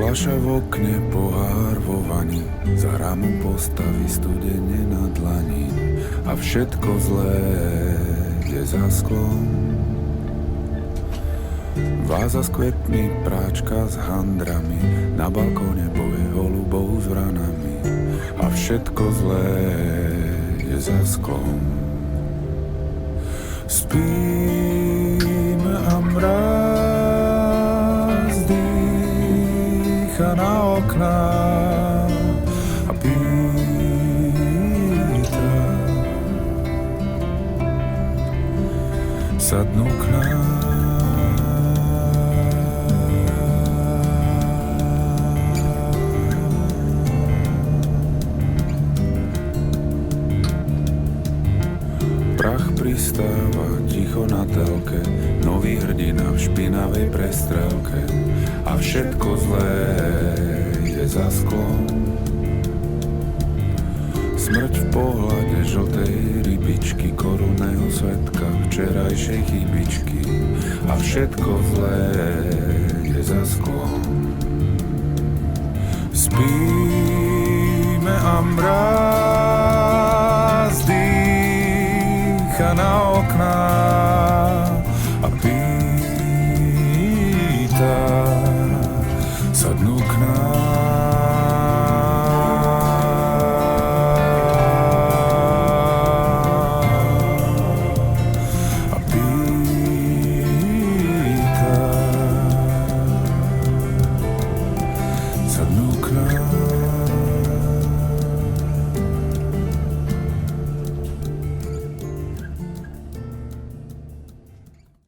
Fľaša v okne, pohár vo vani, za rámom postaví studene na dlani a všetko zlé je za sklom. Váza s kvetmi, práčka s handrami, na balkóne boje holubov s vranami a všetko zlé je za sklom. Spíme a mráz dýcha na okná a pýta, sadnú k nám. Prach pristáva ticho na telke, nový hrdina v špinavej prestrelke a všetko zlé je za sklom. Smrť v pohľade žltej rybičky, korunného svetka včerajšej chybičky a všetko zlé je za sklom. Spíme a mráz